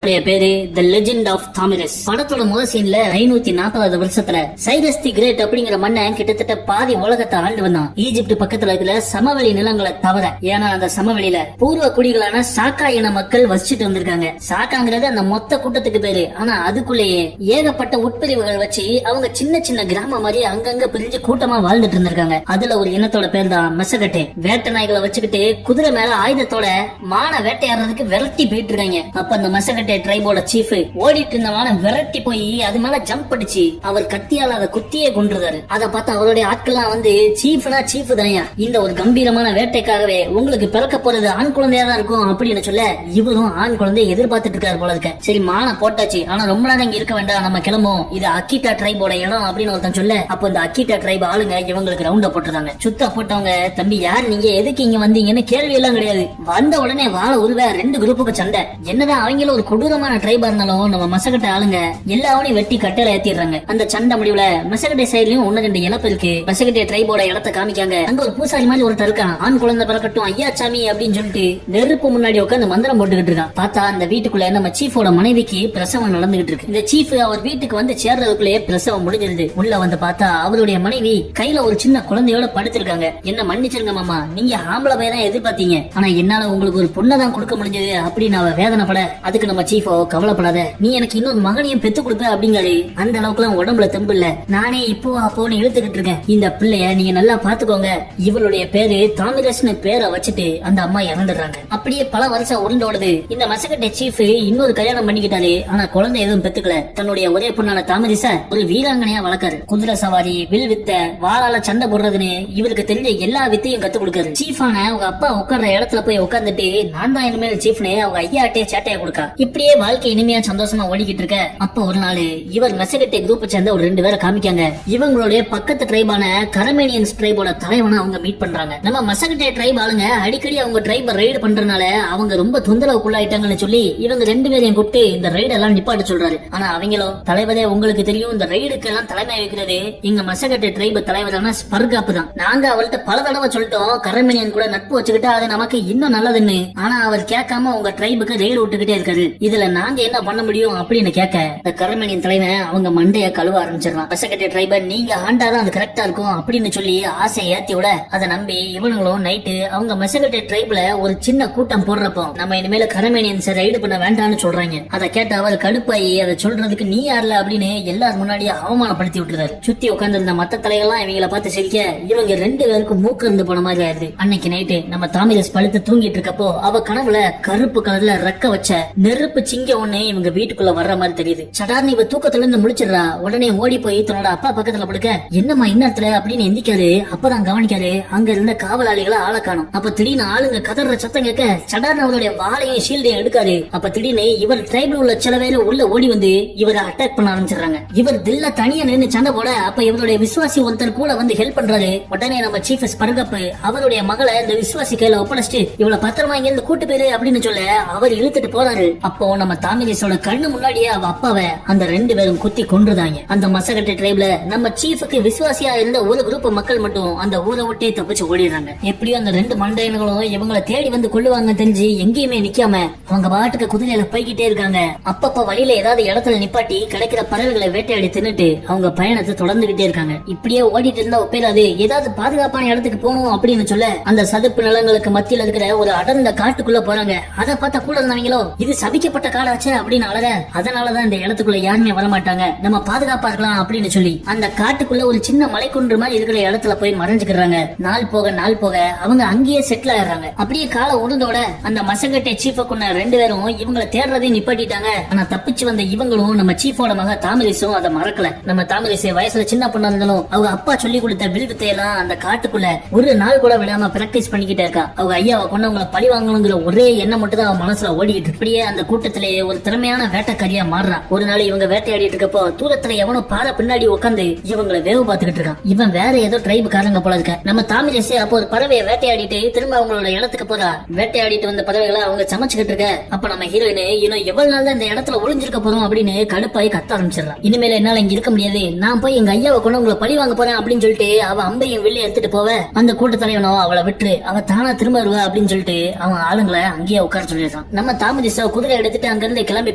படத்துடைய பேரு தி legend of தாமிரஸ். படத்தோட முதல் சீன்ல 540வது வருஷத்துல சைரஸ் தி கிரேட் அப்படிங்கிற மன்னன் கிட்டத்தட்ட பாதி உலகத்தை ஆண்டு வந்தான். ஈஜிப்ட் பக்கத்துல இருக்கிற சமவெளி நிலங்களை தவிர. ஏன்னா அந்த சமவெளியில பூர்வ குடிகளான சாக்கா இன மக்கள் வசிச்சுட்டு வந்திருக்காங்க. சாக்காங்கிறது அந்த மொத்த கூட்டத்துக்கு பேரு. ஆனா அதுக்குள்ளேயே ஏகப்பட்ட உட்பிரிவுகள் வச்சு அவங்க சின்ன சின்ன கிராமம் மாதிரி அங்கங்க பிரிஞ்சு கூட்டமா வாழ்ந்துட்டு இருந்திருக்காங்க. அதுல ஒரு இனத்தோட பேர் தான் மெசகட்டே. வேட்டை நாய்களை வச்சுக்கிட்டு குதிரை மேல ஆயுதத்தோட மான வேட்டையாடுறதுக்கு விரட்டி போயிட்டு இருக்காங்க. அப்ப அந்த மெசகட்டே ட்ரைபோட சீஃப் ஓடிட்டு இருந்த மான விரட்டி போய் அது மேல ஜம்ப் அடிச்சு அவர் கத்தியால அதை குத்தியே கொன்றுதாரு. அதை பார்த்து அவருடைய ஆட்கள்லாம் வந்து சீஃப்னா சீஃப் தாயா, இந்த ஒரு கம்பீரமான வேட்டைக்காகவே உங்களுக்கு பிறக்க போறது ஆண் குழந்தையா தான் இருக்கும் அப்படின்னு சொல்ல இவரும் ஆண் குழந்தைய எதிர்பார்த்துட்டு இருக்காரு போல இருக்க. சரி மான போட்டாச்சு, ஆனா ரொம்ப நேரம் இங்க இருக்க வேண்டாம், நம்ம கிளம்பும், இது அக்கிட்டா ட்ரைபோட இடம் அப்படின்னு ஒருத்தன் சொல்ல அப்ப இந்த அக்கிட்டா ட்ரைப் ஆளுங்க இவங்களுக்கு ரவுண்ட போட்டுருந்தாங்க. சுத்த போட்டவங்க தம்பி யார் நீங்க, எதுக்கு இங்க வந்தீங்கன்னு கேள்வி எல்லாம் கிடையாது. வந்த உடனே வாழ உருவ 2 குரூப்புக்கு சண்டை. என்னதான் அவங்களும் ஒரு கொடூரமான ட்ரைபா இருந்தாலும் நம்ம மசகட்ட ஆளுங்க எல்லாவனையும் வெட்டி கட்டையில ஏத்திடுறாங்க. அந்த சண்டை முடிவுல மெசகட்டே சைட்லயும் 1-2 இழப்பு இருக்கு. மெசகட்டே ட்ரைபோட இடத்தை காமிக்காங்க. அங்க ஒரு பூசாரி மாதிரி ஒருத்தர் இருக்கான். ஆண் குழந்தை பிறக்கட்டும் ஐயா சாமி அப்படின்னு சொல்லிட்டு நெருப்பு முன்னாடி உட்காந்து மந்திரம் போட்டுக்கிட்டு இருக்கான். பார்த்தா அந்த வீட்டுக்குள்ள நம்ம சீஃபோட மனைவிக்கு பிரசவம் நடந்துகிட்டு இருக்கு. இந்த சீஃப் அவர் வீட்டுக்கு வந்து சேர்றதுக்குள்ளேயே பிரசவம் முடிஞ்சிருது. உள்ள வந்து பார்த்தா அவருடைய மனைவி கையில ஒரு சின்ன குழந்தையோட படுத்திருக்காங்க. என்ன மன்னிச்சிருங்க மாமா, நீங்க ஆம்பளை பையன் தான் எதிர்பார்த்தீங்க, ஆனா என்னால உங்களுக்கு ஒரு பொண்ணதான் கொடுக்க முடிஞ்சது அப்படின்னு அவ வேதனைப்பட அதுக்கு நம்ம சீஃபோ கவலைப்படாத, நீ எனக்கு இன்னொரு மகனையும் பெத்து கொடுப்ப அப்படிங்காரு. அந்த அளவுக்கு எல்லாம் உடம்புல தெம்பு இல்ல, நானே இப்போ அப்போன்னு இழுத்துக்கிட்டு இருக்கேன், இந்த பிள்ளைய நீங்க நல்லா பாத்துக்கோங்க. இவளுடைய பேரு தாமிரஸ்னு பேரை வச்சுட்டு அந்த அம்மா இறந்துடுறாங்க. அப்படியே பல வருஷம் உருண்டோடுது. இந்த மசகட்டே சீஃப் இன்னொரு கல்யாணம் பண்ணிக்கிட்டாரு, ஆனா குழந்தை எதுவும் பெத்துக்கல. தன்னுடைய ஒரே பொண்ணான தாமிரஸ ஒரு வீராங்கனையா வளர்க்காரு. குதிரை சவாரி, வில் வித்த, வாளால சண்டை போடுறதுன்னு இவருக்கு தெரிஞ்ச எல்லா வித்தையும் கத்து கொடுக்காரு. சீஃபான அவங்க அப்பா உட்கார்ற இடத்துல போய் உட்கார்ந்துட்டு நான் தான் இனிமேல் சீஃப்னு அவங்க ஐயாட்டே சேட்டையா கொடுக்கா. இப்படியே வாழ்க்கை இனிமையா சந்தோஷமா ஓடிக்கிட்டு இருக்க அப்ப ஒரு நாள் இவர் மெசகட்டே குரூப் சேர்ந்த ஒரு 2 பேரை காமிக்காங்க. இவங்களுடைய பக்கத்து ட்ரைபான கரமேனியன்ஸ் ட்ரைபோட தலைவனை அவங்க மீட் பண்றாங்க. நம்ம மெசகட்டே ட்ரைப் ஆளுங்க அடிக்கடி அவங்க ட்ரைபை ரைடு பண்றதுனால அவங்க ரொம்ப தொந்தரவுக்குள்ளாயிட்டாங்கன்னு சொல்லி இவங்க 2 பேரையும் கூப்பிட்டு இந்த ரைடு எல்லாம் நிப்பாட்ட சொல்றாரு. ஆனா அவங்களோ தலைவரே உங்களுக்கு தெரியும், இந்த ரைடுக்கு எல்லாம் தலைமை வைக்கிறது எங்க மெசகட்டே ட்ரைப் தலைவரான ஸ்பர்காப் தான். நாங்க அவர்கிட்ட பல தடவை சொல்லிட்டோம் கரமேனியன் கூட நட்பு வச்சுக்கிட்டா அது நமக்கு இன்னும் நல்லதுன்னு. ஆனா அவர் கேட்காம உங்க ட்ரைபுக்கு ரைடு விட்டுக்கிட்டே இருக்காரு, இதுல நாங்க என்ன பண்ண முடியும் அப்படின்னு கேட்க இந்த கரமேனியன் தலைவன் அவங்க மண்டைய கழுவ ஆரம்பிச்சிடறான். மெசகட்டே ட்ரைபை நீங்க ஆண்டாதான் அது கரெக்டா இருக்கும் அப்படின்னு சொல்லி ஆசை ஏத்தி விட அதை நம்பி இவனுங்களும் நைட்டு அவங்க மெசகட்டே ட்ரைப்ல ஒரு சின்ன கூட்டம் போடுறப்போ நம்ம இனிமேல கரமேனியன்ஸ் ரைடு பண்ண வேண்டாம்னு சொல்றாங்க. அதை கேட்ட அவர் கடுப்பாயி அதை சொல்றதுக்கு நீ யாருல அப்படின்னு எல்லாரும் முன்னாடியே அவமானப்படுத்தி விட்டுறாரு. சுத்தி உட்கார்ந்து இருந்த மத்த தலைகள்லாம் இவங்களை பார்த்து சிரிக்க இவங்க 2 பேருக்கும் மூக்கு இருந்து போன மாதிரி ஆயிருது. அன்னைக்கு நைட்டு நம்ம தாமிரஸ் பழுத்து தூங்கிட்டு இருக்கப்போ அவ கனவுல கருப்பு கலர்ல ரெக்க வச்ச நெருப்பு சிங்க ஒண்ணு இவங்க வீட்டுக்குள்ள வர்ற மாதிரி தெரியுது. சடார்னு இவ தூக்கத்துல இருந்து முழிச்சிடறா. உடனே ஓடி போய் தன்னோட அப்பா பக்கத்துல படுக்க என்னம்மா இந்நேரத்துல அப்படின்னு எந்திக்காரு. அப்பதான் கவனிக்காரு அங்க இருந்த காவலாளிகளை ஆளை காணும். அப்ப திடீர்னு ஆளுங்க கதற சத்தம் கேட்க சடார்னு அவருடைய வாளையும் ஷீல்டையும் எடுக்காரு. அப்ப திடீர்னு இவர் ட்ரைபில் உள்ள சில பேர் உள்ள ஓடி வந்து இவரை அட்டாக் பண்ண ஆரம்பிச்சிடறாங்க. இவர் தில்ல தனியா நின்று சண்டை போட அப்ப இவருடைய விசுவாசி ஒருத்தர் கூட வந்து ஹெல்ப் பண்றாரு. உடனே நம்ம சீஃப் ஸ்பர்காப் அவருடைய மகளை இந்த விசுவாசி கையில ஒப்படைச்சிட்டு இவ்வளவு பத்திரமா இங்க இருந்து கூட்டு போயிரு அப்படின்னு சொல்ல அவர் இழுத்துட்டு போறாரு. அப்போ நம்ம தாமிரஸோட கண்ணு முன்னாடியே அவ அப்பாவை அந்த 2 பேரும் குத்தி கொன்றுதாங்க. அந்த மசகட்டே ட்ரைப்ல நம்ம சீஃபுக்கு விசுவாசியா இருந்த ஒரு குரூப் மக்கள் மட்டும் அந்த ஊரை விட்டே தப்பிச்சு ஓடிடுறாங்க. எப்படியும் அந்த 2 மண்டையன்களும் இவங்களை தேடி வந்து கொள்ளுவாங்க தெரிஞ்சு எங்கேயுமே நிக்காம அவங்க பாட்டுக்கு குதிரையில போய்கிட்டே இருக்காங்க. அப்பப்ப வழியில ஏதாவது இடத்துல நிப்பாட்டி கிடைக்கிற பறவைகளை வேட்டையாடி தின்னுட்டு அவங்க பயணத்தை தொடர்ந்துகிட்டே இருக்காங்க. இப்படியே ஓடிட்டு இருந்தா ஒப்பேராது, ஏதாவது பாதுகாப்பான இடத்துக்கு போகணும் அப்படின்னு சொல்ல அந்த சதுப்பு நிலங்களுக்கு மத்தியில இருக்கிற ஒரு அடர்ந்த காட்டுக்குள்ள போறாங்க. அதை பார்த்தா கூட இருந்தவங்களோ இது சபிக்கப்பட்ட காடாச்சு அப்படின்னு அழற. அதனாலதான் இந்த இடத்துக்குள்ள யாருமே வரமாட்டாங்க, நம்ம பாதுகாப்பா இருக்கலாம் அப்படின்னு சொல்லி அந்த காட்டுக்குள்ள ஒரு சின்ன மலைக்குன்று மாதிரி இருக்கிற இடத்துல போய் மறைஞ்சுக்கிறாங்க. நாள் போக அவங்க அங்கேயே செட்டில் ஆயிடுறாங்க. அப்படியே கால உருந்தோட அந்த மசகட்டே சீஃப கொண்ட 2 பேரும் இவங்களை தேடுறதையும் நிப்பாட்டிட்டாங்க. ஆனா தப்பிச்சு வந்த இவங்களும் நம்ம சீஃபோட மக தாமிரஸும் அதை மறக்கல. நம்ம தாமிரஸ் வயசுல சின்ன பொண்ணா இருந்தாலும் அவங்க அப்பா சொல்லி கொடுத்த வில்வித்தையெல்லாம் அந்த காட்டுக்குள்ள ஒரு நாள் கூட விடாம பிராக்டிஸ் பண்ணிக்கிட்டே இருக்கா. அவங்க ஐயாவை கொண்டவங்களை பழி வாங்கணுங்கிற ஒரே எண்ணம் மட்டும் தான் அவன் மனசுல ஓடிக்கிட்டு. இப்படியே அந்த கூட்டத்திலேயே ஒரு திறமையான வேட்டைக்காரியா மாறுறான். ஒரு நாள் இவங்க வேட்டையாடிட்டு இருக்கப்போ தூரத்துல எவனோ பாறை பின்னாடி உட்காந்து இவங்களை வேவு பார்த்துக்கிட்டு இருக்கான். இவன் வேற ஏதோ ட்ரைபுக்காரங்க போல இருக்க. நம்ம தாமிரஸ் அப்போ ஒரு பறவையை வேட்டையாடிட்டு திரும்ப அவங்களோட இடத்துக்கு போறா. வேட்டையாடிட்டு வந்த பறவைகளை அவங்க சமைச்சுக்கிட்டு இருக்க. அப்ப நம்ம ஹீரோயின் இன்னும் எவ்வளவு நாள் தான் இந்த இடத்துல ஒளிஞ்சிருக்க போறோம் அப்படின்னு கடுப்பாய் கத்த ஆரம்பிச்சிடறான். இனிமேல என்னால இங்க இருக்க முடியாது, நான் போய் எங்க ஐயாவை கொண்டு உங்களை பழி வாங்க போறேன் அப்படின்னு சொல்லிட்டு அவ அம்பையும் வெளியே எடுத்துட்டு போவ. அந்த கூட்ட தலைவனோ அவளை விட்டு அவ தானா திரும்ப வருவா அப்படின்னு சொல்லிட்டு அவன் ஆளுங்களை அங்கேயே உட்கார சொல்லிடுறான். நம்ம தாமிரஸ் குதிரை எடுத்துட்டு எடுத்துட்டு அங்க இருந்து கிளம்பி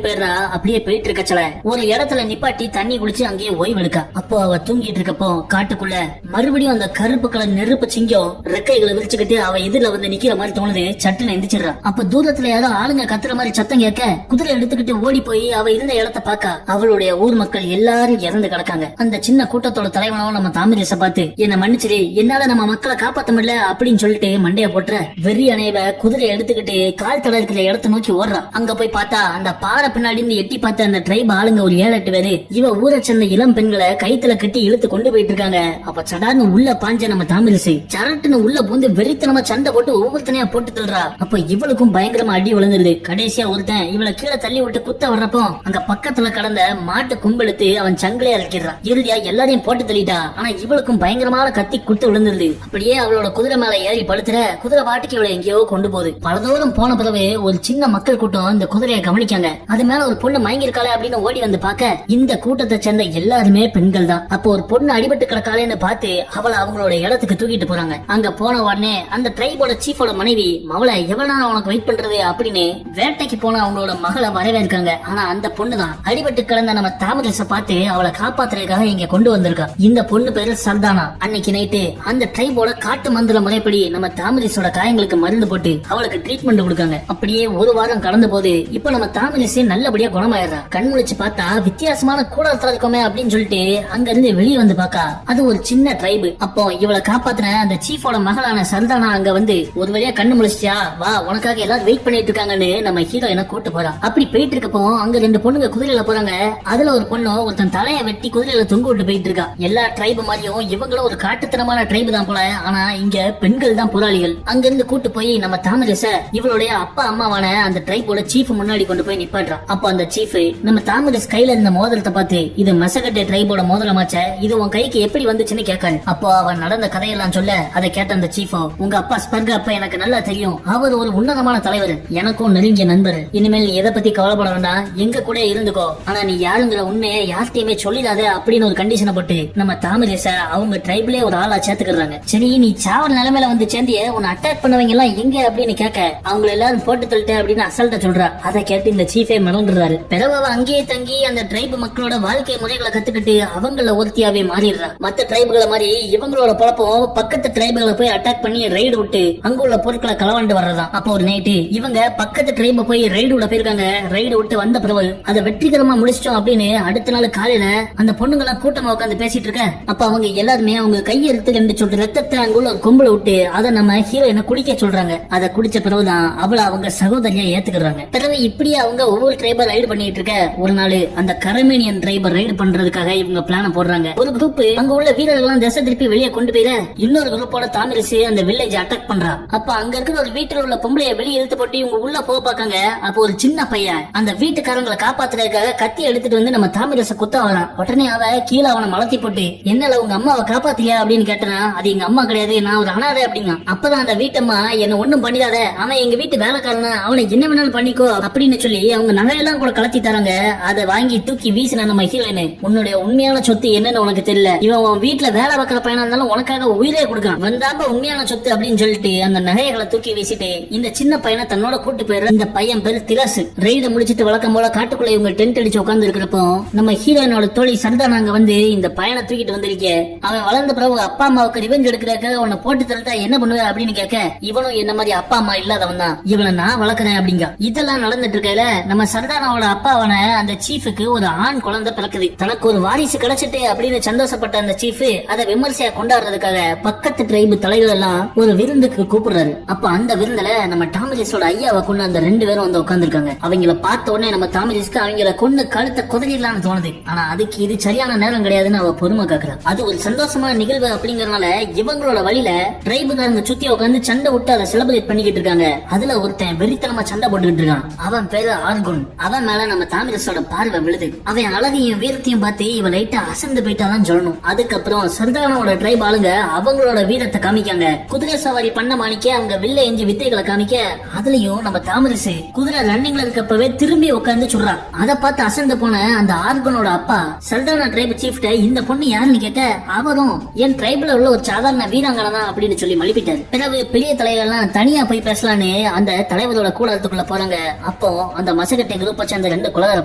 போயிடுறா. அப்படியே போயிட்டு இருக்கச்சல ஒரு இடத்துல நிப்பாட்டி தண்ணி குடிச்சு அங்கேயே ஓய்வு எடுக்கா. அப்போ அவ தூங்கிட்டு இருக்கப்போ காட்டுக்குள்ள மறுபடியும் அந்த கருப்பு கலர் நெருப்பு சிங்கம் ரெக்கைகளை விரிச்சுக்கிட்டு அவ எதிரில வந்து நிக்கிற மாதிரி தோணுது. சட்டுன்னு எந்திரிச்சிடறா. அப்ப தூரத்துல யாரோ ஆளுங்க கத்துற மாதிரி சத்தம் கேட்க குதிரை எடுத்துக்கிட்டு ஓடி போய் அவ இருந்த இடத்த பாக்க அவளுடைய ஊர் மக்கள் எல்லாரும் இறந்து கிடக்காங்க. அந்த சின்ன கூட்டத்தோட தலைவனும் நம்ம தாமிரேச பார்த்து என்ன மன்னிச்சிரு, என்னால நம்ம மக்களை காப்பாத்த முடியல அப்படின்னு சொல்லிட்டு மண்டைய போட்டுற வெறி அணைவ குதிரை எடுத்துக்கிட்டு கால் தட இருக்கிற இடத்த நோக்கி ஓடுறா. அங்க போய் பார்த்தா அந்த பாறை பின்னாடி இருந்து எட்டி பார்த்த அந்த ட்ரைப் ஆளுங்க ஒரு 7-8 பேரு இவ ஊரை சேர்ந்த இளம் பெண்களை கைத்துல கட்டி இழுத்து கொண்டு போயிட்டு இருக்காங்க. அப்ப சடார்னு உள்ள பாஞ்ச நம்ம தாமிரசை சரட்டுன்னு உள்ள பூந்து வெறித்தனமா சண்டை போட்டு ஒவ்வொருத்தனையா போட்டு தள்ளுறா. அப்ப இவளுக்கும் பயங்கரமா அடி விழுந்துருது. கடைசியா ஒருத்தன் இவளை கீழே தள்ளி விட்டு குத்த வர்றப்போ அங்க பக்கத்துல கடந்த மாட்டு கும்பெடுத்து அவன் சங்கிலியா இருக்கிறான். இறுதியா எல்லாரையும் போட்டு தள்ளிட்டா. ஆனா இவளுக்கும் பயங்கரமான கத்தி குத்து விழுந்துருது. அப்படியே அவளோட குதிரை மேல ஏறி படுத்துற குதிரை பாட்டுக்கு இவளை எங்கேயோ கொண்டு போகுது. பல தூரம் போன பிறகு ஒரு சின்ன மக்கள் கூட்டம் இந்த குதிரையை கவனிக்காங்க. அது மேல ஒரு பொண்ணு மயங்கி இருக்காளே அப்படின்னு ஓடி வந்து பாக்க இந்த கூட்டத்தை சேர்ந்த எல்லாருமே பெண்கள் தான். அப்போ ஒரு பொண்ணு அடிபட்டு கிடக்காளேன்னு பார்த்து அவளை அவங்களோட இடத்துக்கு தூக்கிட்டு போறாங்க. அங்க போன உடனே அந்த ட்ரைபோட சீஃபோட மனைவி மவளை எவ்வளவு நேரம் உனக்கு வெயிட் பண்றது அப்படின்னு வேட்டைக்கு போன அவங்களோட மகளை வரவேற்காங்க. ஆனா அந்த பொண்ணு தான் அடிபட்டு கிடந்த நம்ம தாமிரச பார்த்து அவளை காப்பாத்துறதுக்காக இங்க கொண்டு வந்திருக்கா. இந்த பொண்ணு பேரு சர்தானா. அன்னைக்கு நைட்டு அந்த ட்ரைபோட காட்டு மந்திர முறைப்படி நம்ம தாமிரசோட காயங்களுக்கு மருந்து போட்டு அவளுக்கு ட்ரீட்மெண்ட் கொடுக்காங்க. அப்படியே ஒரு வாரம் கடந்த போது இப்ப நம்ம தாமிரசே நல்லபடியா குணமாயிடுறா. கண் முழிச்சு பார்த்தா வித்தியாசமான கூடாரத்துல இருக்கோமே அப்படின்னு சொல்லிட்டு அங்க இருந்து வெளியே வந்து பாக்கா அது ஒரு சின்ன ட்ரைபு. அப்போ இவளை காப்பாத்தின அந்த சீஃபோட மகளான சர்தானா அங்க வந்து ஒரு வழியா கண்ணு முழிச்சியா வா உனக்காக எல்லாரும் வெயிட் பண்ணிட்டு இருக்காங்கன்னு நம்ம ஹீரோயினை கூட்டு போறா. அப்படி போயிட்டு இருக்கப்போ அங்க 2 பொண்ணுங்க குதிரையில போறாங்க. அதுல ஒரு பொண்ணு ஒருத்தன் தலையை வெட்டி குதிரையில தொங்க விட்டு போயிட்டு இருக்கா. எல்லா ட்ரைபு மாதிரியும் இவங்களும் ஒரு காட்டுத்தனமான ட்ரைபு தான் போல. ஆனா இங்க பெண்கள் தான் போராளிகள். அங்க இருந்து கூட்டு போய் நம்ம தாமிரச இவளுடைய அப்பா அம்மாவான அந்த ட்ரைபோட சீஃப் முன்னாடி கொண்டு போய் நிப்பாட்றான். அப்ப அந்த சீஃப் நம்ம தாமிரஸ் கையில இருந்த மோதிரத்தை பார்த்து இது மசகட்டை ட்ரைபோட மோதிரமாச்ச, இது உன் கைக்கு எப்படி வந்துச்சுன்னு கேட்காரு. அப்போ அவன் நடந்த கதையெல்லாம் சொல்ல அதை கேட்ட அந்த சீஃபோ உங்க அப்பா ஸ்பர்க அப்ப எனக்கு நல்லா தெரியும், அவர் ஒரு உன்னதமான தலைவர், எனக்கும் நெருங்கிய நண்பர். இனிமேல் நீ எதை பத்தி கவலைப்பட வேண்டாம், எங்க கூட இருந்துக்கோ, ஆனா நீ யாருங்கிற உண்மையை யார்கிட்டயுமே சொல்லிடாத அப்படின்னு ஒரு கண்டிஷனை போட்டு நம்ம தாமிரேச அவங்க ட்ரைபிளே ஒரு ஆளா சேர்த்துக்கிறாங்க. சரி நீ சாவர நிலைமையில வந்து சேர்ந்திய உன்னை அட்டாக் பண்ணவங்க எல்லாம் எங்க அப்படின்னு கேட்க அவங்க எல்லாரும் போட்டு தள்ளிட்டு அப்படின்னு அசல்ட்ட சொல்றா. அதை கேட்டு இந்த சீஃபே மறந்துடுறாரு. பிறகு அங்கேயே தங்கி அந்த ட்ரைபு மக்களோட வாழ்க்கை முறைகளை கத்துக்கிட்டு அவங்கள ஒருத்தியாவே மாறிடுறா. மத்த ட்ரைபுகளை மாதிரி இவங்களோட பழப்பம் பக்கத்து ட்ரைபுகளை போய் அட்டாக் பண்ணி ரைடு விட்டு அங்க உள்ள பொருட்களை களவாண்டு வர்றதா. அப்போ ஒரு நைட்டு இவங்க பக்கத்து ட்ரைபை போய் ரைடு விட போயிருக்காங்க. ரைடு விட்டு வந்த பிறகு அதை வெற்றிகரமா முடிச்சிட்டோம் அப்படின்னு அடுத்த நாள் காலையில அந்த பொண்ணுங்க எல்லாம் கூட்டமா உட்காந்து பேசிட்டு இருக்க. அப்ப அவங்க எல்லாருமே அவங்க கையெழுத்து 2 சொட்டு ரத்தத்தை அங்குள்ள ஒரு கொம்புல விட்டு அதை நம்ம ஹீரோயினை குடிக்க சொல்றாங்க. அதை குடிச்ச பிறகுதான் அவளை அவங்க சகோதரியா ஏத்துக்கிறாங்க. பிறகு இப்படியே அவங்க ஒவ்வொரு ட்ரைபர் ரைடு பண்ணிட்டு இருக்க ஒரு நாள் அந்த கரமேனியன் ட்ரைபர் ரைடு பண்றதுக்காக இவங்க பிளான போடுறாங்க. ஒரு குரூப் அங்க உள்ள வீரர்கள் எல்லாம் திசை திருப்பி வெளியே கொண்டு போயிட இன்னொரு குரூப்போட தாமிரசு அந்த வில்லேஜ் அட்டாக் பண்றா. அப்ப அங்க இருக்கிற ஒரு வீட்டுல உள்ள பொம்பளைய வெளியே இழுத்து போட்டு இவங்க உள்ள போக பாக்காங்க. அப்ப ஒரு சின்ன பையன் அந்த வீட்டுக்காரங்களை காப்பாத்துறதுக்காக கத்தி எடுத்துட்டு வந்து நம்ம தாமிரச குத்த வரான். உடனே அவ கீழே அவனை மலத்தி போட்டு என்னல உங்க அம்மாவை காப்பாத்தியா அப்படின்னு கேட்டனா அது எங்க அம்மா கிடையாது, நான் ஒரு அனாதை அப்படிங்க. அப்பதான் அந்த வீட்டம்மா என்ன ஒண்ணும் பண்ணிடாத, அவன் எங்க வீட்டு வேலைக்காரனா, அவனை என்ன வேணாலும் பண்ணிக்கோ அப்படின்னு சொல்லி அவங்க நகையெல்லாம் கூட கலத்தி தராங்க. அதை வாங்கி தூக்கி வீசின நம்ம ஹீரோயின் உன்னுடைய உண்மையான சொத்து என்னன்னு உனக்கு தெரியல, இவன் உன் வீட்டுல வேலை பார்க்கற பையனா இருந்தாலும் உனக்காக உயிரே கொடுக்கான், வந்தாப்ப உண்மையான சொத்து அப்படின்னு சொல்லிட்டு அந்த நகைகளை தூக்கி வீசிட்டு இந்த சின்ன பையனை தன்னோட கூட்டு போயிரு. இந்த பையன் பேரு திராசு. ரைட முடிச்சிட்டு வழக்கம் போல காட்டுக்குள்ள இவங்க டென்ட் அடிச்சு உட்கார்ந்து இருக்கிறப்போ நம்ம ஹீரோயினோட தோழி சர்தானாங்க வந்து இந்த பையனை தூக்கிட்டு வந்திருக்க, அவன் வளர்ந்த பிறகு அப்பா அம்மாவுக்கு ரிவெஞ்ச் எடுக்கிறதுக்காக உன்னை போட்டு தள்ளிட்டா என்ன பண்ணுவ அப்படின்னு கேட்க இவனும் என்ன மாதிரி அப்பா அம்மா இல்லாதவன் தான், இவனை நான் வளர்க்கிறேன் அப்படிங்க. இதெல்லாம் நடந்துட்டு இருக்கையில நம்ம சர்தானாவோட அப்பாவான அந்த சீஃபுக்கு ஒரு ஆண் குழந்தை பிறக்குது. தனக்கு ஒரு வாரிசு கிடைச்சிட்டு அப்படின்னு சந்தோஷப்பட்ட அந்த சீஃப் அதை விமர்சையா கொண்டாடுறதுக்காக பக்கத்து ட்ரைபு தலைகள் எல்லாம் ஒரு விருந்துக்கு கூப்பிடுறாரு. அப்ப அந்த விருந்துல நம்ம தாமிரேசோட ஐயாவை கொண்டு அந்த 2 பேரும் வந்து உட்கார்ந்துருக்காங்க. அவங்கள பார்த்த உடனே நம்ம தாமிரேஸ்க்கு அவங்கள கொண்டு கழுத்தை குதறிடலாம்னு தோணுது. ஆனா அதுக்கு இது சரியான நேரம் கிடையாதுன்னு அவ பொறுமை காக்குறா. அது ஒரு சந்தோஷமான நிகழ்வு அப்படிங்கறதுனால இவங்களோட வழியில ட்ரைபுக்காரங்க சுத்தி உட்காந்து சண்டை விட்டு அதை செலிபிரேட் பண்ணிக்கிட்டு இருக்காங்க. அதுல ஒருத்தன் வெறித்தனமா சண்டை போட்டுக்கிட்டு இருக்கான். அவன் பேரு ஆர்குன். அவன் மேல நம்ம தாமிரேசோட பார்வை விழுது. அவன் அழகையும் வீரத்தையும் பார்த்து இவ லைட்டா அசந்து போயிட்டாதான் சொல்லணும். அதுக்கப்புறம் சர்தானாவோட ட்ரைப் ஆளுங்க அவங்களோட வீரத்தை காமிக்காங்க. குதிரை சவாரி பண்ண மாணிக்க அவங்க வில்ல எஞ்சி வித்தைகளை காமிக்க அதுலயும் நம்ம தாமிரசு குதிரை ரன்னிங்ல இருக்கப்பவே திரும்பி உட்கார்ந்து சொல்றான். அதை பார்த்து அசந்து போன அந்த ஆர்குனோட அப்பா சர்தானா ட்ரைப் சீஃப்ட இந்த பொண்ணு யாருன்னு கேட்க அவரும் என் ட்ரைப்ல உள்ள ஒரு சாதாரண வீராங்கனை தான் அப்படின்னு சொல்லி மலிப்பிட்டாரு. பிறகு பெரிய தலைவர்கள்லாம் தனியா போய் பேசலான்னு அந்த தலைவரோட கூடாரத்துக்குள்ள போறாங்க. அப்போ அப்போ அந்த மசகட்டை குரூப்பை சேர்ந்த 2 குலகார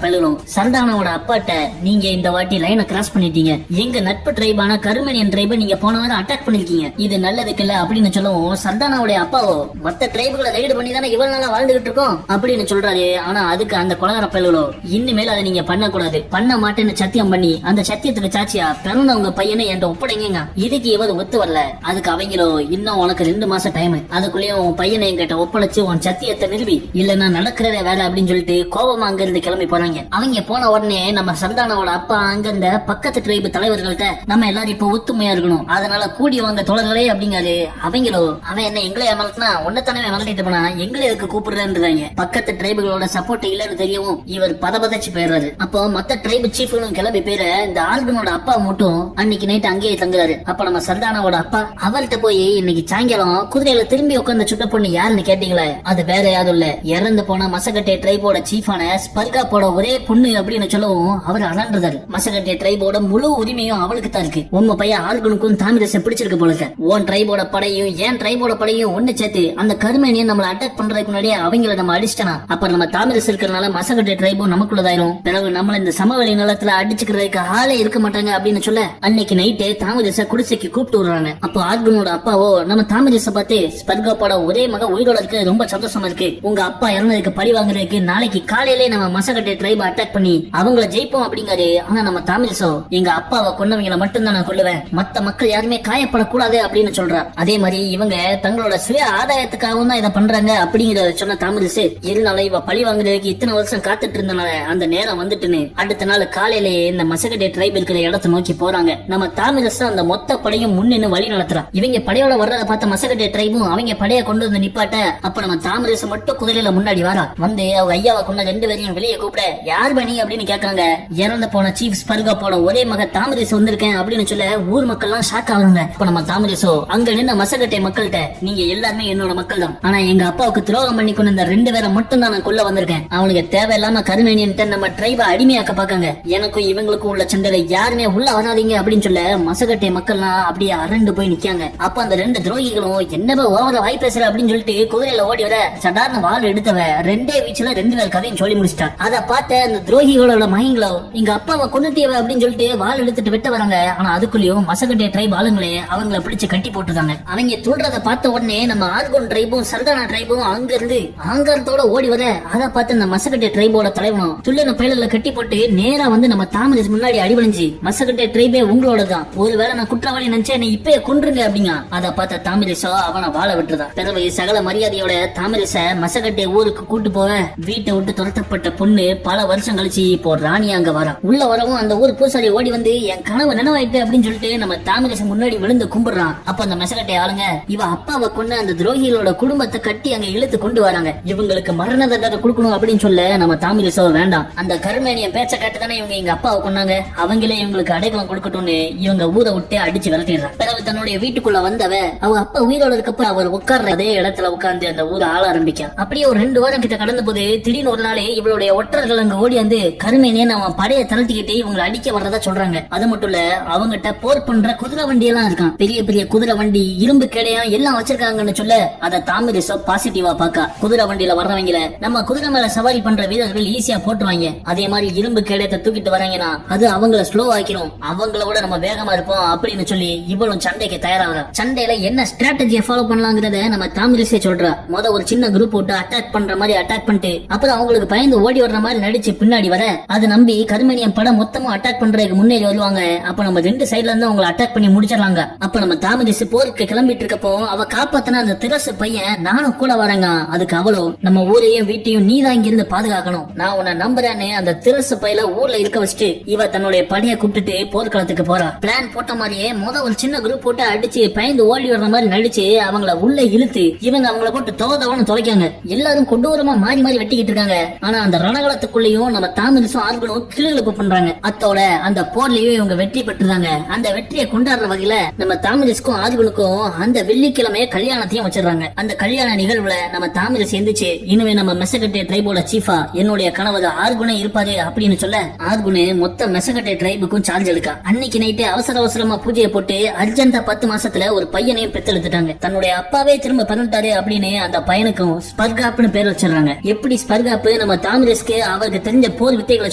பயல்களும் சர்தானாவோட அப்பாட்ட, நீங்க இந்த வாட்டி லைனை கிராஸ் பண்ணிட்டீங்க, எங்க நட்பு ட்ரைபான கருமேனியன் ட்ரைபை நீங்க போன வாரம் அட்டாக் பண்ணிருக்கீங்க, இது நல்லதுக்கு இல்ல அப்படின்னு சொல்லவும் சர்தானாவுடைய அப்பாவோ, மத்த ட்ரைபுகளை ரைடு பண்ணி தானே இவ்வளவு நாளா வாழ்ந்துகிட்டு இருக்கோம் அப்படின்னு சொல்றாரு. ஆனா அதுக்கு அந்த குலகார பயல்களோ, இனிமேல் அதை நீங்க பண்ணக்கூடாது, பண்ண மாட்டேன்னு சத்தியம் பண்ணி அந்த சத்தியத்துக்கு சாட்சியா பிறந்த உங்க பையனை என்கிட்ட ஒப்படைங்க. இதுக்கு இவர் ஒத்து வரல. அதுக்கு அவங்களோ, இன்னும் உனக்கு 2 மாசம் டைம், அதுக்குள்ளேயும் உன் பையனை என்கிட்ட ஒப்படைச்சு உன் சத்தியத்தை நிரூபி, இல்லன்னா நடக்கிறதே வேலை அப்படின்னு சொல்லிட்டு கோபமா அங்க இருந்து கிளம்பி போறாங்க. அவங்க போன உடனே நம்ம சந்தானோட அப்பா அங்க இருந்த பக்கத்து ட்ரைபு தலைவர்கள்ட்ட, நம்ம எல்லாரும் இப்ப ஒத்துமையா இருக்கணும், அதனால கூடி வாங்க தொடர்களே அப்படிங்காரு. அவங்களோ, அவன் என்ன எங்களை ஏமாத்தினா உன்னத்தானே மிரட்டிட்டு போனா எங்களை எதுக்கு கூப்பிடுறேன்றாங்க. பக்கத்து ட்ரைபுகளோட சப்போர்ட் இல்லன்னு தெரியவும் இவர் பதபதச்சு போயிடுறாரு. அப்போ மத்த ட்ரைபு சீஃப்களும் கிளம்பி போயிட இந்த ஆர்கனோட அப்பா மட்டும் அன்னைக்கு நைட் அங்கேயே தங்குறாரு. அப்ப நம்ம சந்தானோட அப்பா அவர்கிட்ட போய், இன்னைக்கு சாயங்காலம் குதிரையில திரும்பி உட்கார்ந்த சுட்ட பொண்ணு யாருன்னு கேட்டீங்களே, அது வேற யாரும் இல்ல, இறந்து போன மசகட்டை ட்ரைபோட சீஃபான ஸ்பர்காப்போட ஒரே பொண்ணு அப்படின்னு சொல்லவும் அவர் அலன்றாரு. மசகட்டை ட்ரைபோட முழு உரிமையும் அவளுக்கு தான் இருக்கு. உங்க பையன் ஆர்கனுக்கும் தாமிரச பிடிச்சிருக்கு போல இருக்கு. உன் ட்ரைபோட படையும் ஏன் ட்ரைபோட படையும் ஒண்ணு சேர்த்து அந்த கருமேனியன் நம்மள அட்டாக் பண்றதுக்கு முன்னாடியே அவங்கள நம்ம அடிச்சிட்டனா, அப்ப நம்ம தாமிரஸ் இருக்கிறதுனால மசகட்டை ட்ரைபும் நமக்குள்ளதாயிரும். பிறகு நம்மள இந்த சமவெளி நிலத்துல அடிச்சுக்கிறதுக்கு ஆளே இருக்க மாட்டாங்க அப்படின்னு சொல்ல அன்னைக்கு நைட்டு தாமிரச குடிசைக்கு கூப்பிட்டு விடுறாங்க. அப்போ ஆர்கனோட அப்பாவோ, நம்ம தாமிரச பார்த்து, ஸ்பர்காப்போட ஒரே மக உயிரோட இருக்கு, ரொம்ப சந்தோஷமா இருக்கு, உங்க அப்பா இறந்ததுக்கு பழி வாங்குறதுக்கு நாளைக்கு காலையிலே நம்ம மசகட்டை ட்ரைபை அட்டாக் பண்ணி அவங்கள ஜெயிப்போம் அப்படிங்காரு. ஆனா நம்ம தாமிரசோ, எங்க அப்பாவை கொண்டவங்களை மட்டும்தான் நான் கொள்ளுவேன், மத்த மக்கள் யாருமே காயப்படக்கூடாது அப்படின்னு சொல்றா. அதே மாதிரி இவங்க தங்களோட சுய ஆதாயத்துக்காகவும் தான் இதை பண்றாங்க அப்படிங்கறத சொன்ன தாமிரசு, இருந்தாலும் இவ பழி வாங்குறதுக்கு இத்தனை வருஷம் காத்துட்டு இருந்தனால அந்த நேரம் வந்துட்டுன்னு அடுத்த நாள் காலையிலேயே இந்த மசகட்டை ட்ரைப் இருக்கிற இடத்தை நோக்கி போறாங்க. நம்ம தாமிரசு அந்த மொத்த படையும் முன்னின்னு வழி நடத்துறா. இவங்க படையோட வர்றத பார்த்த மசகட்டை ட்ரைபும் அவங்க படைய கொண்டு வந்து நிப்பாட்ட, அப்ப நம்ம தாமிரசு மட்டும் குதிரையில முன்னாடி வரா. வந்து அவங்க ஐயாவை கொண்ட 2 பேரையும் வெளியே கூப்பிட, யார் பணி அப்படின்னு கேட்காங்க. இறந்து போன சீஃப் ஸ்பர்காப்போட ஒரே மக தாமிரசு வந்திருக்கேன் அப்படின்னு சொல்ல ஊர் மக்கள் எல்லாம் ஷாக் ஆகுறாங்க. இப்ப நம்ம தாமிரசோ அங்க நின்ன மசகட்டை மக்கள்கிட்ட, நீங்க எல்லாருமே என்னோட மக்கள் தான், ஆனா எங்க அப்பாவுக்கு துரோகம் பண்ணி கொண்டு இந்த 2 பேரை மட்டும் தான் நான் கொல்ல வந்திருக்கேன். அவனுக்கு தேவையில்லாம கருமேனியன் நம்ம ட்ரைபை அடிமையாக்க பாக்காங்க, எனக்கும் இவங்களுக்கும் உள்ள சண்டையில யாருமே உள்ள வராதீங்க அப்படின்னு சொல்ல மசகட்டை மக்கள்லாம் அப்படியே அரண்டு போய் நிக்காங்க. அப்ப அந்த 2 துரோகிகளும், என்னவோ ஓவர வாய் பேசுற அப்படின்னு சொல்லிட்டு குதிரையில ஓடி வர சாதாரண வாள் எடுத்தவ 2 வீச்சுல 2 பேர் கதையும் சொல்லி முடிச்சிட்டா. அதை பார்த்த அந்த துரோகிகளோட மகங்களோ, எங்க அப்பாவை கொண்டுட்டியவ அப்படின்னு சொல்லிட்டு வாள் எடுத்துட்டு வெட்ட வராங்க. ஆனா அதுக்குள்ளயும் மசகட்டை ட்ரைப் ஆளுங்களே அவங்களை பிடிச்சு கட்டி போட்டுருக்காங்க. அவங்க தூள்றத பார்த்த உடனே நம்ம ஆர்கோன் ட்ரைபும் சர்தானா ட்ரைபும் அங்க இருந்து ஆங்காரத்தோட ஓடி வர, அதை பார்த்து அந்த மசகட்டை ட்ரைபோட தலைவனும் துள்ளன பயல்களை கட்டி போட்டு நேரா வந்து நம்ம தாமிரஸ் முன்னாடி அடிவழிஞ்சு, மசகட்டை ட்ரைபே உங்களோட தான், ஒருவேளை நான் குற்றவாளி நினைச்சேன் என்னை இப்பயே கொன்றுங்க அப்படிங்க. அதை பார்த்த தாமிரசோ அவனை வாழ விட்டுறதா. பிறகு சகல மரியாதையோட தாமிரச மசகட்டை ஊருக்கு கூட்டு போக, வீட்டை விட்டு துரத்தப்பட்ட பொண்ணு பல வருஷம் கழிச்சு இப்போ ராணி அங்க வரா. உள்ள வரவும் அந்த ஊர் பூசாரி ஓடி வந்து, என் கனவு நினைவாயிட்டு அப்படின்னு சொல்லிட்டு நம்ம தாமிரச முன்னாடி விழுந்து கும்பிடுறான். அப்ப அந்த மசகட்டை ஆளுங்க, இவ அப்பாவை கொண்டு அந்த துரோகிகளோட குடும்பத்தை கட்டி அங்க இழுத்து கொண்டு வராங்க, இவங்களுக்கு மரண தண்டனை கொடுக்கணும் அப்படின்னு சொல்ல நம்ம தாமிரசோ வேண்டாம், அந்த கருமேனியன் பேச்ச கேட்டுதானே இவங்க எங்க அப்பாவை கொண்டாங்க, அவங்களே இவங்களுக்கு அடைக்கலம் கொடுக்கட்டும்னு இவங்க ஊரை விட்டு அடிச்சு விரட்டிடுறான். பிறகு தன்னுடைய வீட்டுக்குள்ள வந்தவ அவங்க அப்பா உயிரோட இருக்கப்ப அவர் உட்கார்ற அதே இடத்துல உட்கார்ந்து அந்த ஊரை ஆள ஆரம்பிக்க. அப்படியே ஒரு 2 வாரம் கிட்ட கடந்த போது திடீர்னு ஒரு நாளே இவளுடைய ஒற்றர்கள் அங்க ஓடி வந்து கருமேனியன் அவன் படையை தளர்த்திக்கிட்டு இவங்களை அடிக்க வர்றதா சொல்றாங்க. அது மட்டும் இல்ல, அவங்கிட்ட போர் பண்ற குதிரை வண்டி எல்லாம் இருக்கான், பெரிய பெரிய குதிரை வண்டி, இரும்பு கேடையா எல்லாம் வச்சிருக்காங்கன்னு சொல்ல அதை தாமிரசோ பாசிட்டிவா பாக்கா. குதிரை வண்டியில வர்றவங்கள நம்ம குதிரை மேல சவாரி பண்ற வீரர்கள் ஈஸியா போட்டுருவாங்க, அதே மாதிரி இரும்பு கேடயத்தை தூக்கிட்டு வராங்கன்னா அது அவங்கள ஸ்லோ ஆக்கிரும், அவங்களோட நம்ம வேகமா இருப்போம் அப்படின்னு சொல்லி இவளும் சண்டைக்கு தயாராக. சண்டையில என்ன ஸ்ட்ராட்டஜியை ஃபாலோ பண்ணலாங்கிறத நம்ம தாமிரசே சொல்றா. ஒரு சின்ன குரூப் போட்டு அட்டாக் பண்ற மாதிரி அட்டாக் பண்ணிட்டு அப்புறம் அவங்களுக்கு பயந்து ஓடி வர்ற மாதிரி நடிச்சு பின்னாடி வர, அதை நம்பி கருமேனியன் படம் மொத்தமும் அட்டாக் பண்றதுக்கு முன்னேறி வருவாங்க. அப்ப நம்ம 2 சைடுல இருந்து அவங்களை அட்டாக் பண்ணி முடிச்சிடலாங்க. அப்ப நம்ம தாமிரசு போருக்கு கிளம்பிட்டு இருக்கப்போ அவ காப்பாத்தின அந்த திரசு பையன், நானும் கூட வரேங்க, அதுக்கு அவளோ, நம்ம ஊரையும் வீட்டையும் நீதான் இங்க இருந்து பாதுகாக்கணும், நான் உன்னை நம்புறேன்னு அந்த திரசு பையில ஊர்ல இருக்க வச்சுட்டு இவ தன்னுடைய படையை கூப்பிட்டுட்டு போர்க்களத்துக்கு போறா. பிளான் போட்ட மாதிரியே ஒரு சின்ன குரூப் போட்டு அடிச்சு பயந்து ஓடி வர்ற மாதிரி நடிச்சு அவங்கள உள்ள இழுத்து இவங்க அவங்கள போட்டு தோதவன்னு தொலைக்காங்க. எல்லாரும் கொடூரமா மாறி மாறி வெட்டிக்கிட்டு இருக்காங்க. ஆனா அந்த ரணகளத்துக்குள்ளேயும் நம்ம தாமிரசும் ஆர்கனும் கிளுகிழப்பு பண்றாங்க. அத்தோட அந்த போர்லயும் இவங்க வெற்றி பெற்றுறாங்க. அந்த வெற்றியை கொண்டாடுற வகையில நம்ம தாமிரசுக்கும் ஆர்கனுக்கும் அந்த வெள்ளிக்கிழமைய கல்யாணத்தையும் வச்சிடறாங்க. அந்த கல்யாண நிகழ்வுல நம்ம தாமிரசு எந்திரிச்சு, இனிமே நம்ம மெசகட்டை ட்ரைபோட சீஃபா என்னுடைய கனவு ஆர்குனே இருப்பாரு அப்படின்னு சொல்ல, ஆர்குனே மொத்த மெசகட்டை ட்ரைபுக்கும் சார்ஜ் எடுக்கா. அன்னைக்கு நைட்டு அவசர அவசரமா பூஜையை போட்டு அர்ஜென்டா 10 மாசத்துல ஒரு பையனையும் பெத்தெடுத்துட்டாங்க. தன்னுடைய அப்பாவே திரும்ப பிறந்துட்டாரு அப்படின்னு அந்த பையனுக்கும் ஸ்பர்காப்னு பேர் வச்சிடறாங்க. எப்படி ஸ்பர்காப்பு நம்ம தாமிரஸ்க்கு அவருக்கு தெரிஞ்ச போர் வித்தைகளை